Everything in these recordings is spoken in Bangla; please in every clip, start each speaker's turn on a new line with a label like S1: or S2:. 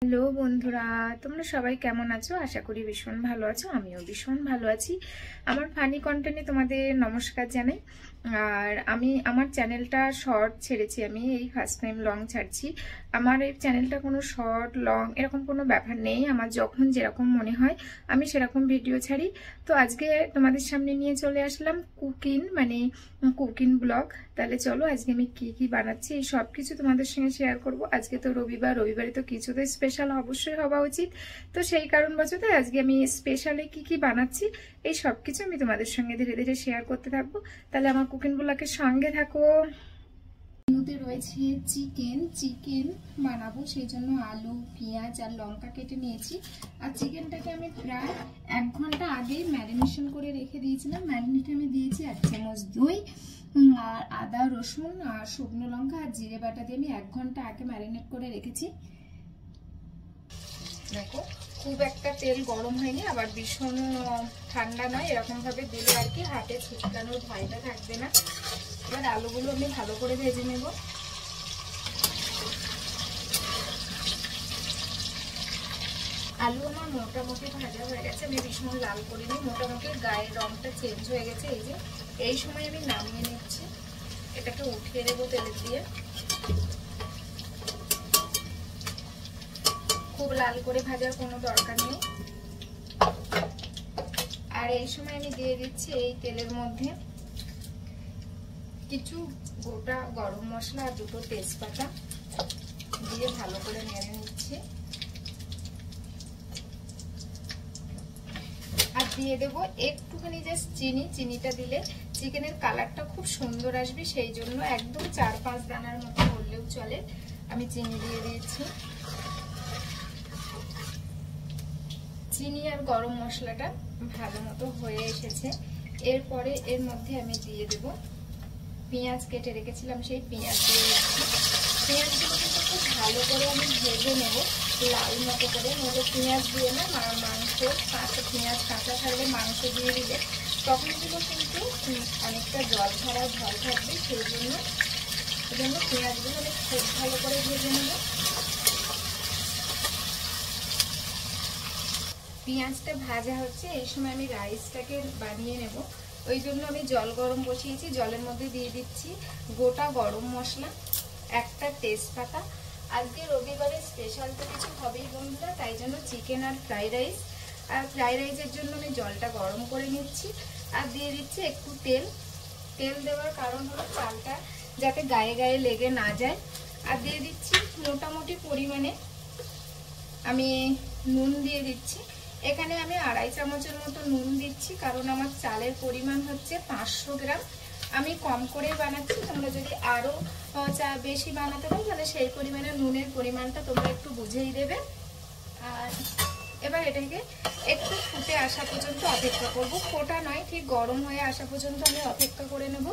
S1: হ্যালো বন্ধুরা, তোমরা সবাই কেমন আছো? আশা করি ভীষণ ভালো আছো। আমিও ভীষণ ভালো আছি। আমার ফানি কন্টেন্টে তোমাদের নমস্কার জানাই। আর আমার চ্যানেলটা শর্ট ছেড়েছি, আমি এই ফার্স্ট টাইম লং ছাড়ছি। আমার এই চ্যানেলটা কোনো শর্ট লং এরকম কোনো ব্যাপার নেই, আমার যখন যেরকম মনে হয় আমি সেরকম ভিডিও ছাড়ি। তো আজকে তোমাদের সামনে নিয়ে চলে আসলাম কুকিং ব্লগ। তাহলে চলো আজকে আমি কি কি বানাচ্ছি এই সব কিছু তোমাদের সঙ্গে শেয়ার করব। আজকে তো রবিবারে তো কিছু তো স্পেশাল অবশ্যই হওয়া উচিত। তো সেই কারণবশত আজকে আমি স্পেশালে কি কি বানাচ্ছি এই সব কিছু আমি তোমাদের সঙ্গে ধীরে ধীরে শেয়ার করতে থাকবো। তাহলে আমার কুকিং ব্লগের সঙ্গে থাকো। মেনুতে রয়েছে চিকেন বানাবো, সেই জন্য আলু, পেঁয়াজ আর লঙ্কা কেটে নিয়েছি। আর চিকেনটাকে আমি প্রায় 1 ঘন্টা আগেই ম্যারিনেশন করে রেখে দিয়েছিলাম। ম্যারিনেটে আমি দিয়েছি 1 চামচ দই আর আদা, রসুন আর শুকনো লঙ্কা আর জিরে বাটা দিয়ে আমি 1 ঘন্টা আগে ম্যারিনেট করে রেখেছি। দেখো খুব একটা তেল গরম হয়নি, আবার ভীষণ ঠান্ডা নয়, এরকম ভাবে দিলে আর কি হাতে ছিটকানোর ভয়টা থাকবে না। এবার আলুগুলো আমি ভালো করে ভেজে নেব। আলু আমার মোটামুটি ভাজা হয়ে গেছে, আমি ভীষণ লাল করিনি, মোটামুটি গায়ের রংটা চেঞ্জ হয়ে গেছে। এই সময় আমি নামিয়ে নিচ্ছি, এটাকে উঠিয়ে দেবো তেলের দিয়ে। খুব লাল করে ভাজার কোনো দরকার নেই। আর এই সময় আমি দিয়ে দিচ্ছি এই তেলের মধ্যে কিছু গোটা গরম মশলা আর 2টো তেজপাতা দিয়ে ভালো করে নেড়ে নিচ্ছি। আর দিয়ে দেবো একটুখানি জাস্ট চিনিটা দিলে চিকেনের কালারটা খুব সুন্দর আসবে, সেই জন্য একদম 4-5 দানার মতো করলেও চলে। আমি চিনি দিয়ে দিয়েছি। চিনি আর গরম মশলাটা ভালো মতো হয়ে এসেছে। এরপরে এর মধ্যে আমি দিয়ে দেব পেঁয়াজ কেটে রেখেছিলাম, সেই পেঁয়াজ দিয়ে দিচ্ছি। পেঁয়াজগুলো কিন্তু খুব ভালো করে আমি ভেজে নেব, লাল মতো করে। নইলে পেঁয়াজ দিয়ে না মাংস পেঁয়াজ কাঁচা থাকলে মাংস দিয়ে দিলে তখন এগুলো কিন্তু অনেকটা জল ছাড়া ঝাল থাকবে, সেই জন্য পেঁয়াজগুলো আমি খুব ভালো করে ভেজে নেব। পেঁয়াজটা ভাজা হচ্ছে, এই সময় আমি রাইসটাকে বানিয়ে নেব। ওই জন্য আমি জল গরম বসিয়েছি, জলের মধ্যে দিয়ে দিচ্ছি গোটা গরম মশলা, 1টা তেজপাতা। আজকে রবিবারে স্পেশাল তো কিছু হবেই বন্ধুরা, তাই জন্য চিকেন আর ফ্রাইড রাইস। আর ফ্রাইড রাইসের জন্য আমি জলটা গরম করে নিচ্ছি। আর দিয়ে দিচ্ছি একটু তেল দেওয়ার কারণ হলো চালটা যাতে গায়ে গায়ে লেগে না যায়। আর দিয়ে দিচ্ছি মোটামুটি পরিমাণে আমি নুন দিয়ে দিচ্ছি। এখানে আমি 2.5 চামচের মতো নুন দিচ্ছি, কারণ আমার চালের পরিমাণ হচ্ছে 500 গ্রাম। আমি কম করে বানাচ্ছি, তোমরা যদি আরো বেশি বানাতে পারো তাহলে সেই পরিমাণে নুনের পরিমাণটা তোমরা একটু বুঝেই দেবে। আর এবার এটাকে একটু ফুটে আসা পর্যন্ত অপেক্ষা করব। ফোটা নয়, ঠিক গরম হয়ে আসা পর্যন্ত আমি অপেক্ষা করে নেব।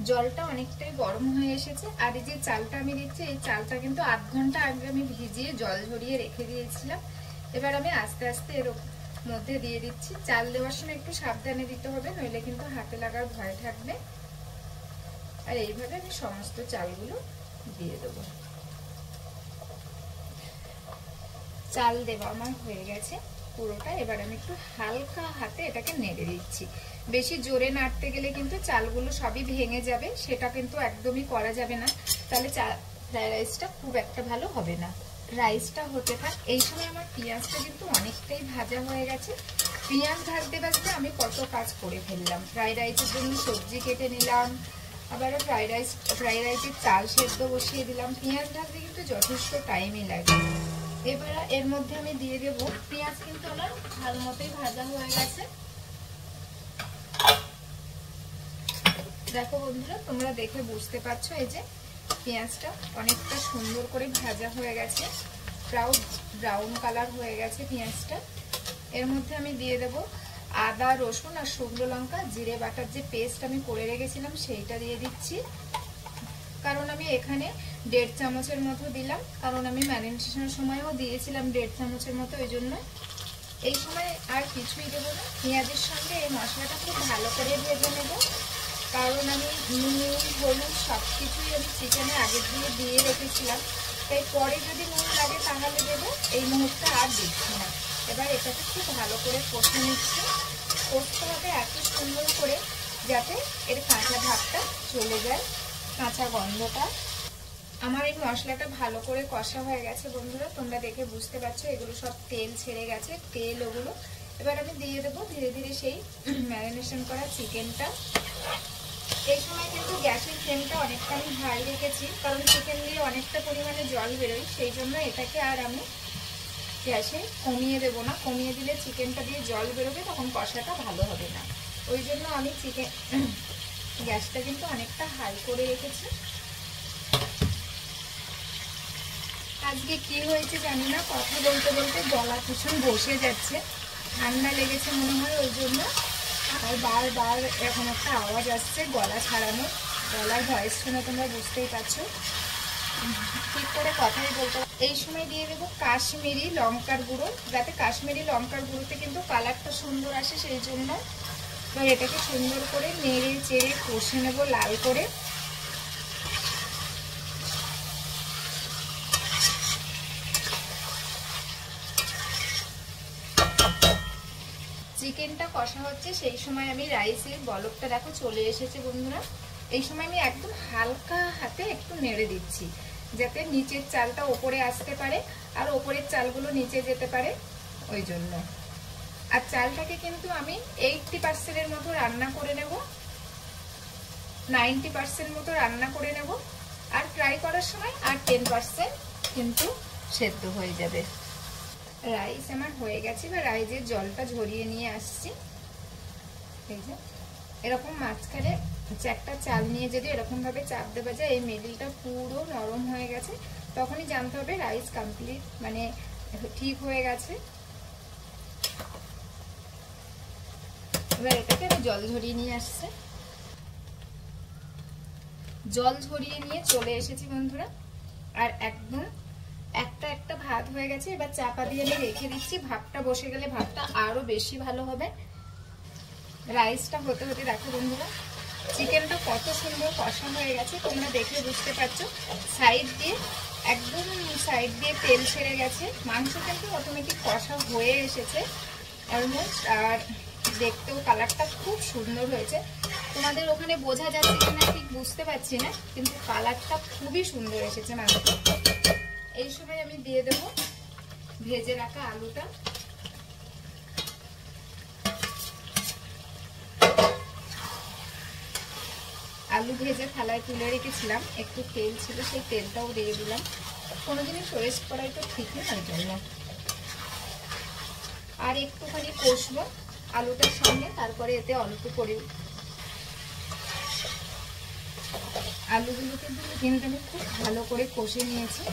S1: জলটা অনেকটাই গরম হয়ে এসেছে। আর এই যে চালটা আমি দিচ্ছি, এই চালটা কিন্তু 8 ঘন্টা আগে আমি ভিজিয়ে জল ঝরিয়ে রেখে দিয়েছিলাম। এবার আমি আস্তে আস্তে এর মধ্যে দিয়ে দিচ্ছি। চাল দেওয়ার সময় একটু সাবধানে দিতে হবে, নইলে কিন্তু হাতে লাগার ভয় থাকবে। আর এইভাবে আমি সমস্ত চালগুলো দিয়ে দেবো। চাল দেওয়া আমার হয়ে গেছে পুরোটা। এবার আমি একটু হালকা হাতে এটাকে নেড়ে দিচ্ছি। বেশি জোরে নাড়তে গেলে কিন্তু চালগুলো সবই ভেঙে যাবে, সেটা কিন্তু একদমই করা যাবে না, তাহলে ফ্রাইড রাইসটা খুব একটা ভালো হবে না। রাইসটা হতে থাক, এই সময় আমার পেঁয়াজটা কিন্তু অনেকটাই ভাজা হয়ে গেছে। পেঁয়াজ ভাজতে ভাজতে আমি কত কাজ করে ফেললাম। ফ্রাইড রাইসের জন্য সবজি কেটে নিলাম, আবার ফ্রাইড রাইসের চাল সেদ্ধ বসিয়ে দিলাম। পেঁয়াজ ভাজতে কিন্তু যথেষ্ট টাইমই লাগে। এবার এর মধ্যে আমি দিয়ে দেবো, পেঁয়াজ কিন্তু আমার ভালো মতোই ভাজা হয়ে গেছে। দেখো বন্ধুরা, তোমরা দেখে বুঝতে পারছো এই যে পেঁয়াজটা অনেকটা সুন্দর করে ভাজা হয়ে গেছে, ব্রাউন কালার হয়ে গেছে পেঁয়াজটা। এর মধ্যে আমি দিয়ে দেব আদা, রসুন আর শুকনো লঙ্কা জিরে বাটার যে পেস্ট আমি করে রেখেছিলাম সেইটা দিয়ে দিচ্ছি। কারণ আমি এখানে 1.5 চামচের মতো দিলাম, কারণ আমি ম্যারিনেশনের সময়ও দিয়েছিলাম 1.5 চামচের মতো, ওই জন্য এই সময় আর কিছুই দেবো না। পেঁয়াজের সঙ্গে এই মশলাটা খুব ভালো করে ভেজে নেব, কারণ আমি নুন, হলুদ সব কিছুই আমি চিকেনে আগে দিয়ে রেখেছিলাম। তাই পরে যদি নুন লাগে তাহলে দেবো, এই মুহূর্তে আর দিচ্ছি না। এবার এটাকে খুব ভালো করে কষে নিচ্ছি। কষতে হবে এত সুন্দর করে যাতে এর কাঁচা ভাবটা চলে যায়, কাঁচা গন্ধটা। আমার এই মশলাটা ভালো করে কষা হয়ে গেছে বন্ধুরা, তোমরা দেখে বুঝতে পারছো এগুলো সব তেল ছেড়ে গেছে, তেল ওগুলো। এবার আমি দিয়ে দেবো ধীরে ধীরে সেই ম্যারিনেশন করা চিকেনটা। এই সময় কিন্তু গ্যাসের ফ্লেমটা অনেকটা আমি হাই রেখেছি, কারণ চিকেন দিয়ে অনেকটা পরিমাণে জল বেরোয়, সেই জন্য এটাকে আর আমি গ্যাসে কমিয়ে দেবো না। কমিয়ে দিলে চিকেনটা দিয়ে জল বেরোবে, তখন কষাটা ভালো হবে না। ওই জন্য আমি গ্যাসটা কিন্তু অনেকটা হাই করে রেখেছি। আজকে কি হয়েছে জানি না, কথা বলতে বলতে গলা ভীষণ বসে যাচ্ছে, ঠান্ডা লেগেছে মনে হয় ওই জন্য। আর বারবার এরকম একটা আওয়াজ আসছে গলা ছাড়ানো, গলার ভয়েস শুনে তোমরা বুঝতেই পারছো, ঠিক করে কথাই বলতে। এই সময় দিয়ে দেবো কাশ্মীরি লঙ্কার গুঁড়ো, যাতে কাশ্মীরি লঙ্কার গুঁড়োতে কিন্তু কালারটা সুন্দর আসে, সেই জন্য। তো এটাকে সুন্দর করে নেড়ে চেড়ে কষে নেব লাল করে। চিকেনটা কষা হচ্ছে, সেই সময় আমি রাইসের বলকটা দেখো চলে এসেছে বন্ধুরা। এই সময় আমি একদম হালকা হাতে একটু নেড়ে দিচ্ছি, যাতে নিচের চালটা ওপরে আসতে পারে আর ওপরের চালগুলো নিচে যেতে পারে, ওই জন্য। আর চালটাকে কিন্তু আমি 80% মতো রান্না করে নেব, 90% মতো রান্না করে নেব। আর ফ্রাই করার সময় আর 10% কিন্তু সেদ্ধ হয়ে যাবে। রাইস আমার হয়ে গেছে, বা রাইসের জলটা ঝরিয়ে নিয়ে আসছি। এই যে এরকম মাঝখানে একটা চাল নিয়ে যদি এরকম ভাবে চাপ দেওয়া যায়, এই মিডিলটা পুরো নরম হয়ে গেছে, তখনই জানতে হবে রাইস কমপ্লিট, মানে ঠিক হয়ে গেছে। এবার এটাকে আমি জল ঝরিয়ে নিয়ে আসছে, জল ঝরিয়ে নিয়ে চলে এসেছি বন্ধুরা। আর একদম একটা একটা ভাত হয়ে গেছে। এবার চাপা দিয়ে আমি রেখে দিচ্ছি, ভাতটা বসে গেলে ভাতটা আরো বেশি ভালো হবে। রাইসটা হতে হতে দেখো বন্ধুরা চিকেনটা কত সুন্দর কষা হয়ে গেছে, তোমরা দেখে বুঝতে পারছো। সাইড দিয়ে একদম সাইড দিয়ে তেল ছেড়ে গেছে, মাংস কিন্তু অটোমেটিক কষা হয়ে এসেছে অলমোস্ট। আর দেখতেও কালারটা খুব সুন্দর হয়েছে। তোমাদের ওখানে বোঝা যাচ্ছে কিনা ঠিক বুঝতে পারছি না, কিন্তু কালারটা খুবই সুন্দর এসেছে মাংস। এই সময় আমি দিয়ে দেবো ভেজে রাখা আলুটা। আলু ভেজে থালায় তুলে রেখেছিলাম, একটু তেল ছিল, সেই তেলটাও দিয়ে দিলাম। কোনো জিনিস ওয়েস্ট করাই তো ঠিক না, ওই জন্য। আর একটুখানি কষবো আলুটার সঙ্গে, তারপরে এতে অল্প করে আলুগুলোকে কিন্তু আমি খুব ভালো করে কষে নিয়েছি।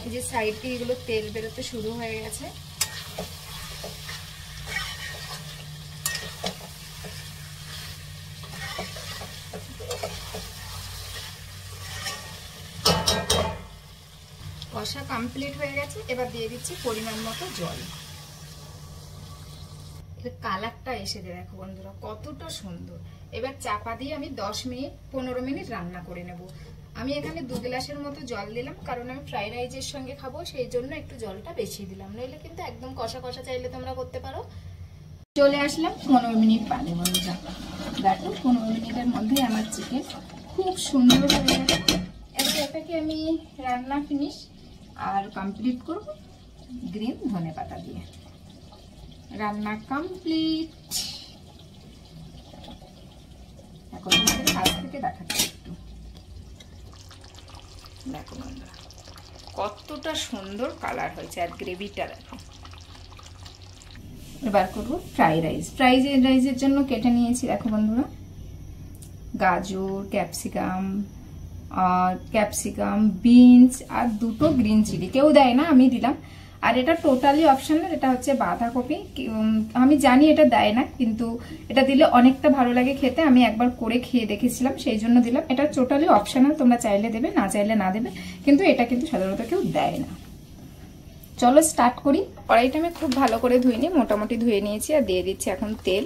S1: এই যে সাইড দিয়ে এগুলো তেল বেরোতে শুরু হয়ে গেছে। কষা কমপ্লিট হয়ে গেছে, এবার দিয়ে দিচ্ছি পরিমাণ মতো জল। এর কালারটা এসে দেখো বন্ধুরা কতটা সুন্দর। এবার চাপা দিয়ে আমি 10-15 মিনিট রান্না করে নেব। আমি এখানে 2 গ্লাসের মতো জল দিলাম, কারণ আমি ফ্রাইড রাইসের সঙ্গে খাবো, সেই জন্য একটু জলটা বেশি দিলাম, নইলে কিন্তু একদম কষা কষা চাইলে তোমরা করতে পারো। চলে আসলাম 15 মিনিট বাদে বন্ধুরা। দেখো 15 মিনিটের মধ্যে আমার চিকেন খুব সুন্দর হয়ে গেছে। এবার এটাকে আমি রান্না ফিনিশ আর কমপ্লিট করব গ্রিন ধনেপাতা দিয়ে। রান্না কমপ্লিট। এখন তোমাদের কাছ থেকে দেখাচ্ছি একটু। দেখো বন্ধুরা কতটা সুন্দর কালার হয়েছে, আর গ্রেভিটা দেখো। এবার করবো ফ্রাইড রাইস। ফ্রাইড রাইসের জন্য কেটে নিয়েছি দেখো বন্ধুরা গাজর, ক্যাপসিকাম, বিনস আর 2টো গ্রিন চিলি। কেউ দেয় না, আমি দিলাম। আর এটা টোটালি অপশনাল, এটা হচ্ছে বাঁধাকপি। আমি জানি এটা দেয় না, কিন্তু এটা দিলে অনেকটা ভালো লাগে খেতে। আমি একবার করে খেয়ে দেখেছিলাম, সেই জন্য দিলাম। এটা টোটালি অপশনাল, তোমরা চাইলে দেবে, না চাইলে না দেবে, কিন্তু এটা কিন্তু সাধারণত কেউ দেয় না। চলো স্টার্ট করি। কড়াইটা আমি খুব ভালো করে ধুয়ে নিই, মোটামুটি ধুয়ে নিয়েছি। আর দিয়ে দিচ্ছি এখন তেল।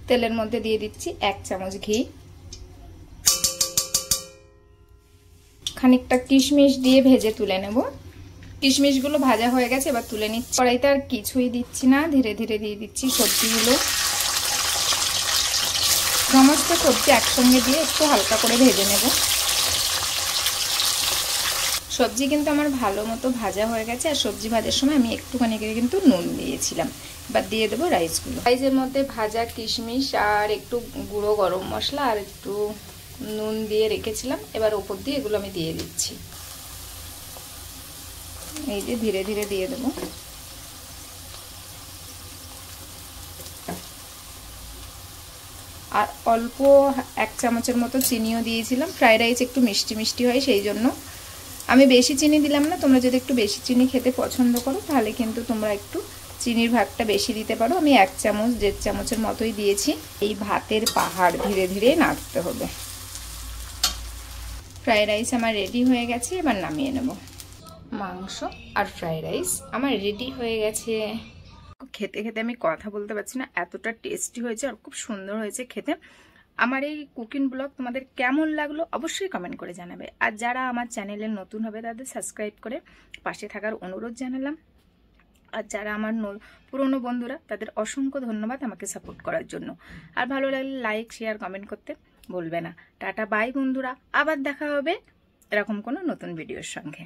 S1: তেলের মধ্যে দিয়ে দিচ্ছি 1 চামচ ঘি। খানিকটা কিশমিশ দিয়ে ভেজে তুলে নেব। কিশমিশগুলো ভাজা হয়ে গেছে, এবার তুলে নিচ্ছি। কড়াইতে আর কিছুই দিচ্ছি না, ধীরে ধীরে দিয়ে দিচ্ছি সবজিগুলো। সমস্ত সবজি একসঙ্গে দিয়ে একটু হালকা করে ভেজে নেব। সবজি কিন্তু আমার ভালো মতো ভাজা হয়ে গেছে, আর সবজি ভাজার সময় আমি একটুখানি কিন্তু নুন দিয়েছিলাম। এবার দিয়ে দেবো রাইসগুলো। রাইসের মধ্যে ভাজা কিশমিশ আর একটু গুঁড়ো গরম মশলা আর একটু নুন দিয়ে রেখেছিলাম, এবার ওপর দিয়ে এগুলো আমি দিয়ে দিচ্ছি। এই যে ধীরে ধীরে দিয়ে দেবো। আর অল্প 1 চামচের মতো চিনিও দিয়েছিলাম। ফ্রাইড রাইস একটু মিষ্টি মিষ্টি হয়, সেই জন্য আমি বেশি চিনি দিলাম না। তোমরা যদি একটু বেশি চিনি খেতে পছন্দ করো তাহলে কিন্তু তোমরা একটু চিনির ভাগটা বেশি দিতে পারো। আমি 1 চামচ 1.5 চামচের মতোই দিয়েছি। এই ভাতের পাহাড় ধীরে ধীরে নাড়তে হবে। ফ্রাইড রাইস আমার রেডি হয়ে গেছে, এবার নামিয়ে নেব। মাংস আর ফ্রাইড রাইস আমার রেডি হয়ে গেছে। খেতে খেতে আমি কথা বলতে পারছি না, এতটা টেস্টি হয়েছে আর খুব সুন্দর হয়েছে খেতে। আমার এই কুকিং ব্লগ তোমাদের কেমন লাগলো অবশ্যই কমেন্ট করে জানাবে। আর যারা আমার চ্যানেলে নতুন হবে তাদের সাবস্ক্রাইব করে পাশে থাকার অনুরোধ জানালাম। আর যারা আমার পুরনো বন্ধুরা তাদের অসংখ্য ধন্যবাদ আমাকে সাপোর্ট করার জন্য। আর ভালো লাগলে লাইক শেয়ার কমেন্ট করতে ভুলবে না। টাটা বাই বন্ধুরা, আবার দেখা হবে এরকম কোনো নতুন ভিডিওর সঙ্গে।